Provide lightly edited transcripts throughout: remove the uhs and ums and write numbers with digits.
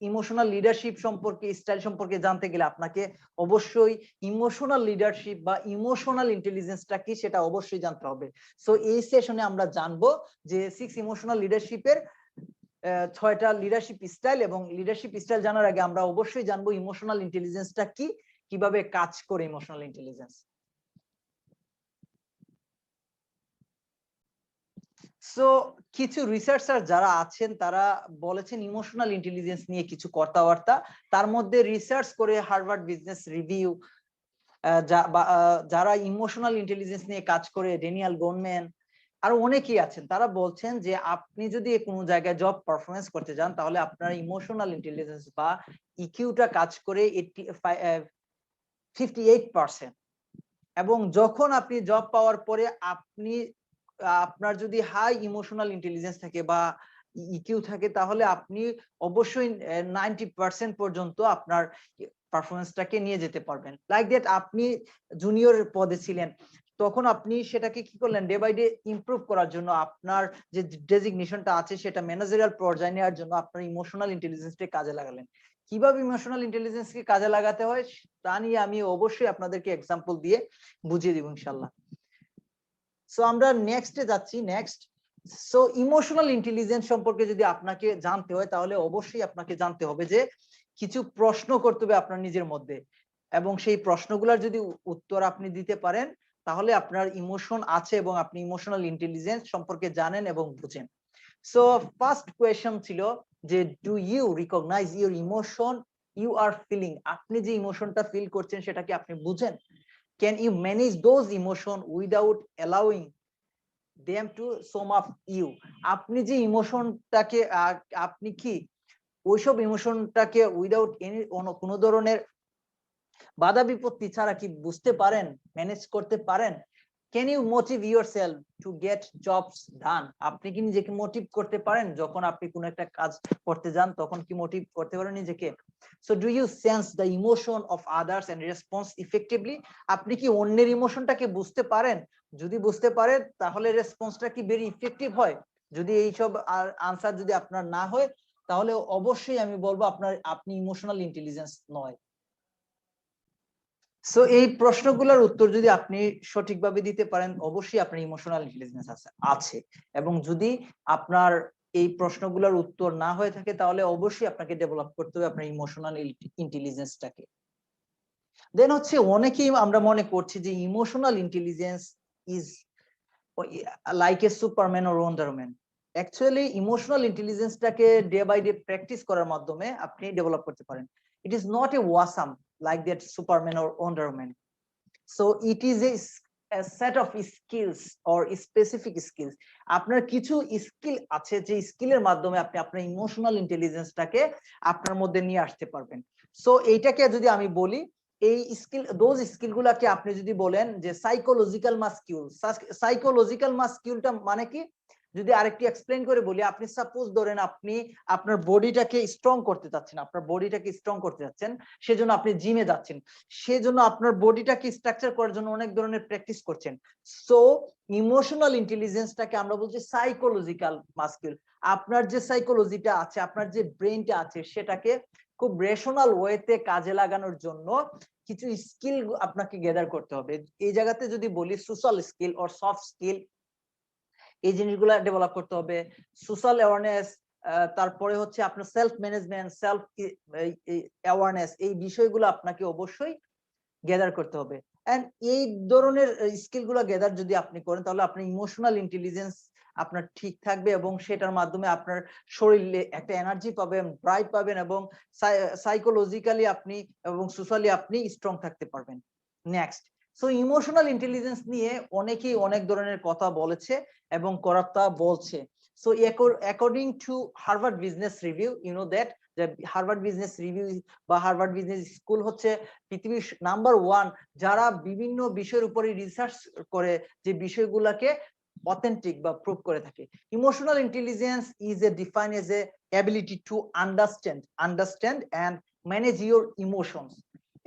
Emotional leadership সম্পর্কে, style সম্পর্কে জানতে গেলে আপনাকে অবশ্যই ইমোশনাল লিডারশিপ বা ইমোশনাল ইন্টেলিজেন্সটা কি সেটা অবশ্যই জানতে হবে। সো এই সেশনে আমরা জানবো যে 6 ইমোশনাল লিডারশিপের 6টা লিডারশিপ স্টাইল, এবং লিডারশিপ স্টাইল জানার আগে আমরা অবশ্যই জানবো ইমোশনাল ইন্টেলিজেন্সটা কি, কিভাবে কাজ করে ইমোশনাল ইন্টেলিজেন্স। সো কিছু রিসার্চার যারা আছেন তারা বলেছেন ইমোশনাল ইন্টেলিজেন্স নিয়ে কিছু কথাবার্তা। তার মধ্যে রিসার্চ করে হার্ভার্ড বিজনেস রিভিউ, যারা ইমোশনাল ইন্টেলিজেন্স নিয়ে কাজ করে ড্যানিয়েল গোনম্যান, আর অনেকেই আছেন, তারা বলছেন যে আপনি যদি কোনো জায়গায় জব পারফরমেন্স করতে যান তাহলে আপনার ইমোশনাল ইন্টেলিজেন্স বা ইকিউটা কাজ করে 58%। এবং যখন আপনি জব পাওয়ার পরে আপনার যদি হাই ইমোশনাল ইন্টেলিজেন্স থাকে বা ইকিউ থাকে তাহলে আপনি অবশ্যই 90% পর্যন্ত আপনার পারফরমেন্সটাকে নিয়ে যেতে পারবেন। লাইক দ্যাট আপনি জুনিয়র পদে ছিলেন, তখন আপনি সেটাকে কি করলেন, ডে বাই ডে ইমপ্রুভ করার জন্য আপনার যে ডেজিগনেশনটা আছে সেটা ম্যানেজারিয়াল পর্যায়ে নেওয়ার জন্য আপনার ইমোশনাল ইন্টেলিজেন্সকে কাজে লাগালেন। কিভাবে ইমোশনাল ইন্টেলিজেন্সকে কাজে লাগাতে হয় তা নিয়ে আমি অবশ্যই আপনাদেরকে এক্সাম্পল দিয়ে বুঝিয়ে দিব ইনশাআল্লাহ। সো আমরা নেক্সটে যাচ্ছি। নেক্সট, সো ইমোশনাল ইন্টেলিজেন্স সম্পর্কে যদি আপনাকে জানতে হয় তাহলে অবশ্যই আপনাকে জানতে হবে যে কিছু প্রশ্ন করতে হবে আপনার নিজের মধ্যে, এবং সেই প্রশ্নগুলোর যদি উত্তর আপনি দিতে পারেন তাহলে আপনার ইমোশন আছে এবং আপনি ইমোশনাল ইন্টেলিজেন্স সম্পর্কে জানেন এবং বুঝেন। সো ফার্স্ট কোয়েশ্চন ছিল যে do you recognise your emotion you are feeling? আপনি যে ইমোশনটা ফিল করছেন সেটা কি আপনি বুঝেন? Can you manage those emotion without allowing them to sum up you? আপনি যে ইমোশনটাকে আপনি কি ওইসব ইমোশনটাকে উইদাউট এনি কোনো ধরনের বাধা বিপত্তি ছাড়া কি বুঝতে পারেন, ম্যানেজ করতে পারেন? Can you motive yourself to get jobs done? আপনি কি নিজেকে মোটিভ করতে পারেন যখন আপনি কোনো একটা কাজ করতে যান, তখন কি মোটিভ করতে পারেন নিজেকে? So do you sense the emotion of others and response effectively? আপনি কি অন্যের ইমোশনটাকে বুঝতে পারেন? যদি বুঝতে পারেন তাহলে রেসপন্সটা কি ভেরি ইফেক্টিভ হয়? যদি এইসব আনসার যদি আপনার না হয় তাহলে অবশ্যই আমি বলবো আপনি ইমোশনাল ইন্টেলিজেন্স নয়। সো এই প্রশ্নগুলোর উত্তর যদি আপনি সঠিকভাবে দিতে পারেন অবশ্যই আপনার ইমোশনাল ইন্টেলিজেন্স আছে। এবং যদি আপনার এই প্রশ্নগুলোর উত্তর না হয়ে থাকে তাহলে অবশ্যই আপনাকে ডেভেলপ করতে হবে আপনার ইমোশনাল ইন্টেলিজেন্সটাকে। দেন হচ্ছে অনেকেই আমরা মনে করছি যে emotional intelligence is like a Superman or Wonderman. Actually emotional ইন্টেলিজেন্সটাকে ডে বাই ডে প্র্যাকটিস করার মাধ্যমে আপনি ডেভেলপ করতে পারেন। It is not a awesome like that Superman or Wonder Man. So it is a set of skills or specific skills. আপনার কিছু skill আছে যে স্কিলের মাধ্যমে আপনি আপনার ইমোশনাল ইন্টেলিজেন্সটাকে আপনার মধ্যে নিয়ে আসতে পারবেন। সো এইটাকে যদি আমি বলি, এই দোজ স্কিলগুলোকে আপনি যদি বলেন যে সাইকোলজিক্যাল মাস্কিউল। সাইকোলজিক্যাল মাস্কিউলটা মানে কি যদি আরেকটু এক্সপ্লেইন করে বলি, আপনি সাপোজ ধরেন আপনি আপনার বডিটাকে স্ট্রং করতে চাচ্ছেন, সেজন্য আপনি জিমে যাচ্ছেন, সেজন্য আপনার বডিটাকে স্ট্রাকচার করার জন্য অনেক ধরনের প্র্যাকটিস করছেন। সো ইমোশনাল ইন্টেলিজেন্সটাকে আমরা বলছি সাইকোলজিক্যাল মাস্কিউল। আপনার যে সাইকোলজিটা আছে, আপনার যে ব্রেনটা আছে সেটাকে খুব রেশনাল ওয়েতে কাজে লাগানোর জন্য কিছু স্কিল আপনাকে গ্যাদার করতে হবে। এই জায়গাতে যদি বলি social skill or soft skill, এই জিনিসগুলো ডেভেলপ করতে হবে। সোশ্যাল অ্যাওয়ারনেস, তারপরে হচ্ছে আপনার সেলফ ম্যানেজমেন্ট, সেলফ অ্যাওয়ারনেস, এই বিষয়গুলো আপনাকে অবশ্যই গ্যাদার করতে হবে। এন্ড এই ধরনের স্কিলগুলো গ্যাদার যদি আপনি করেন তাহলে আপনার ইমোশনাল ইন্টেলিজেন্স আপনার ঠিক থাকবে এবং সেটার মাধ্যমে আপনার শরীরে একটা এনার্জি পাবেন, ব্রাইট পাবেন এবং সাইকোলজিক্যালি আপনি এবং সোশ্যালি আপনি স্ট্রং থাকতে পারবেন। নেক্সট, সো ইমোশনাল ইন্টেলিজেন্স নিয়ে অনেকেই অনেক ধরনের কথা বলেছে এবং কথা বলছে। So according to Harvard Business Review, you know that Harvard Business Review বা হার্ভার্ড বিজনেস স্কুল হচ্ছে পৃথিবীর নাম্বার 1 যারা বিভিন্ন বিষয়ের উপরে রিসার্চ করে যে বিষয়গুলোকে অথেন্টিক বা প্রুভ করে থাকে। Emotional intelligence is defined as a ability to understand and manage your emotions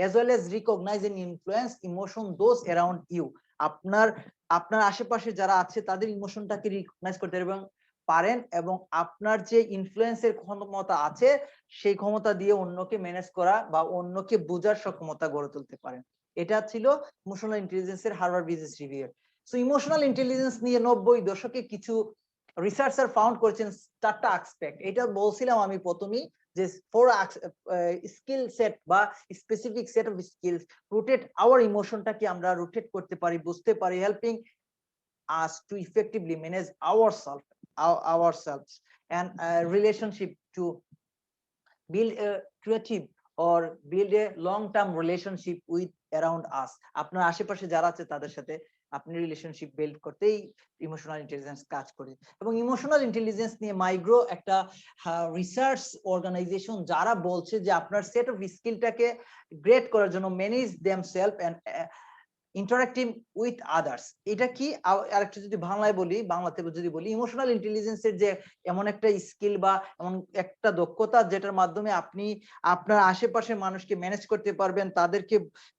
as well as recognize and influence emotion those around you. আপনার আশেপাশে যারা আছে তাদের ইমোশনটাকে রিকগনাইজ করতে এবং পারেন এবং আপনার যে ইনফ্লুয়েন্সের ক্ষমতা আছে সেই ক্ষমতা দিয়ে অন্যকে ম্যানেজ করা বা অন্যকে বোঝার সক্ষমতা গড়ে তুলতে পারেন। এটা ছিল ইমোশনাল ইন্টেলিজেন্সের Harvard Business review. So emotional intelligence নিয়ে 90 দশকে কিছু রিসার্চার ফাউন্ড করেছেন 4টা অ্যাসপেক্ট। এটা বলছিলাম আমি প্রথমেই যে 4 স্কিল সেট বা specific set of skills rotate our ইমোশনটাকে আমরা রোটেট করতে পারি, বুঝতে পারি, helping us to effectively manage ourselves and relationship to build a creative or build a long term relationship with around us. আপনার আশেপাশে যারা আছে তাদের সাথে আপনি রিলেশনশিপ বিল্ড করতেই ইমোশনাল ইন্টেলিজেন্স কাজ করে। এবং ইমোশনাল ইন্টেলিজেন্স নিয়ে মাইগ্রো একটা রিসার্চ অর্গানাইজেশন যারা বলছে যে আপনার সেট অফ স্কিলটাকে গ্রেড করার জন্য manage themselves and interacting with others. এটা কি আরেকটা যদি বাংলায় বলি, বাংলাতে যদি বলি, ইমোশনাল ইন্টেলিজেন্সের যে এমন একটা স্কিল বা এমন একটা দক্ষতা যেটার মাধ্যমে আপনি আপনার আশেপাশের মানুষকে ম্যানেজ করতে পারবেন,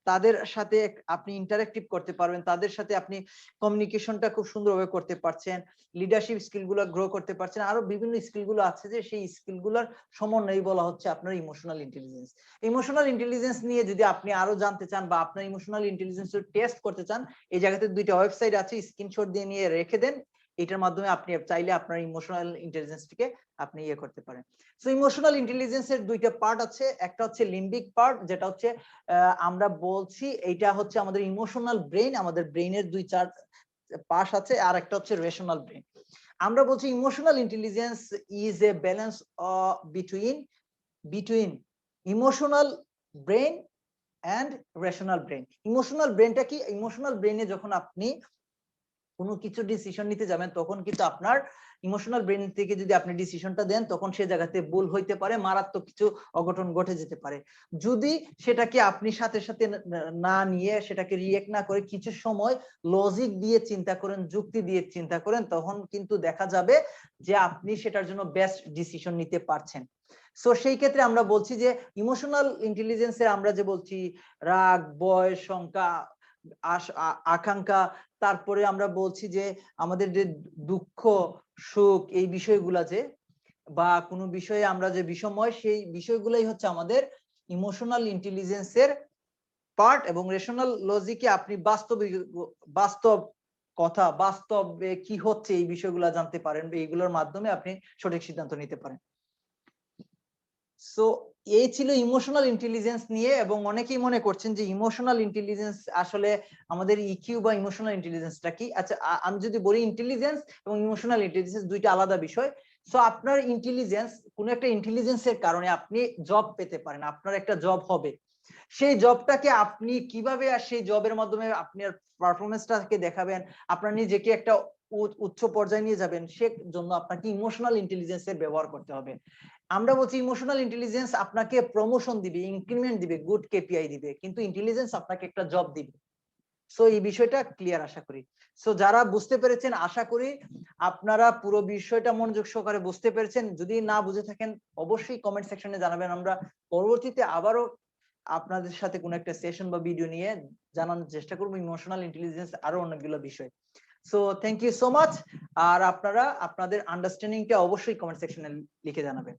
তাদের সাথে আপনি ইন্টারঅ্যাক্টিভ করতে পারবেন, তাদের সাথে আপনি কমিউনিকেশনটা খুব সুন্দরভাবে করতে পারছেন, লিডারশিপ স্কিলগুলো গ্রো করতে পারছেন, আরো বিভিন্ন স্কিলগুলো আছে যে সেই স্কিলগুলোর সমন্বয় বলা হচ্ছে আপনার ইমোশনাল ইন্টেলিজেন্স। ইমোশনাল ইন্টেলিজেন্স নিয়ে যদি আপনি আরো জানতে চান বা আপনার ইমোশনাল ইন্টেলিজেন্সের টেস্ট করতে চান, এই জায়গাতে 2টা ওয়েবসাইট আছে, স্ক্রিনশট দিয়ে নিয়ে রেখে দেন। এটার মাধ্যমে আপনি চাইলে আপনার ইমোশনাল ইন্টেলিজেন্সটিকে আপনি করতে পারেন। সো ইমোশনাল ইন্টেলিজেন্সের 2টা পার্ট আছে, একটা হচ্ছে লিম্বিক পার্ট, যেটা হচ্ছে আমরা বলছি এইটা হচ্ছে আমাদের ইমোশনাল ব্রেইন, আমাদের ব্রেইনের 2-4 পার্ট আছে, আর একটা হচ্ছে রেশনাল ব্রেইন। আমরা বলছি emotional intelligence is a balance between emotional brain and rational brain. Emotional ব্রেনটা কি? ইমোশনাল ব্রেনে যখন আপনি কোনো কিছু ডিসিশন নিতে যাবেন তখন কিন্তু আপনার ইমোশনাল ব্রেন থেকে যদি আপনি ডিসিশনটা দেন তখন সে জায়গাতে ভুল হইতে পারে, মারাত্মক কিছু অঘটন ঘটে যেতে পারে। যদি সেটাকে আপনি সাথে সাথে না নিয়ে সেটাকে রিয়েক্ট না করে কিছু সময় লজিক দিয়ে চিন্তা করেন, যুক্তি দিয়ে চিন্তা করেন, তখন কিন্তু দেখা যাবে যে আপনি সেটার জন্য বেস্ট ডিসিশন নিতে পারছেন। সো সেই ক্ষেত্রে আমরা বলছি যে ইমোশনাল ইন্টেলিজেন্সে আমরা যে বলছি রাগ, ভয়, শঙ্কা, আকাঙ্ক্ষা, তারপরে আমরা বলছি যে আমাদের যে দুঃখ, সুখ, এই বিষয়গুলা যে বা কোনো বিষয়ে আমরা যে বিষময়, সেই বিষয়গুলাই হচ্ছে আমাদের ইমোশনাল ইন্টেলিজেন্সের পার্ট। এবং রেশনাল লজিকে আপনি বাস্তব কথা, বাস্তবে কি হচ্ছে এই বিষয়গুলো জানতে পারেন, এইগুলোর মাধ্যমে আপনি সঠিক সিদ্ধান্ত নিতে পারেন। সো এই ছিল ইমোশনাল ইন্টেলিজেন্স নিয়ে। এবং অনেকেই মনে করছেন যে ইমোশনাল ইন্টেলিজেন্স আসলে আমাদের ইকিউ বা ইমোশনাল ইন্টেলিজেন্সটা কি? আচ্ছা, আমি যদি বলি ইন্টেলিজেন্স এবং ইমোশনাল ইন্টেলিজেন্স 2টা আলাদা বিষয়। সো আপনার ইন্টেলিজেন্স, কোন একটা ইন্টেলিজেন্সের কারণে আপনি জব পেতে পারেন, আপনার একটা জব হবে, সেই জবটাকে আপনি কিভাবে আর সেই জবের মাধ্যমে আপনার পারফরমেন্সটাকে দেখাবেন, আপনার নিজেকে একটা উচ্চ পর্যায়ে নিয়ে যাবেন, সেজন্য আপনাকে ইমোশনাল ইন্টেলিজেন্সের ব্যবহার করতে হবে। আমরা বলছি ইমোশনাল ইন্টেলিজেন্স আপনাকে প্রমোশন দিবে, ইনক্রিমেন্ট দিবে, গুড কেপিআই দিবে, কিন্তু ইন্টেলিজেন্স আপনাকে একটা জব দিবে। সো এই বিষয়টা ক্লিয়ার আশা করি। সো যারা বুঝতে পেরেছেন, আশা করি আপনারা পুরো বিষয়টা মনোযোগ সহকারে বুঝতে পেরেছেন। যদি না বুঝে থাকেন অবশ্যই কমেন্ট সেকশনে জানাবেন, আমরা পরবর্তীতে আবারও আপনাদের সাথে কোনো একটা সেশন বা ভিডিও নিয়ে জানানোর চেষ্টা করবো ইমোশনাল ইন্টেলিজেন্স আরো অনেকগুলো বিষয়। So thank you so much. আর আপনারা আপনাদের আন্ডারস্ট্যান্ডিংটা অবশ্যই কমেন্ট সেকশনে লিখে জানাবেন।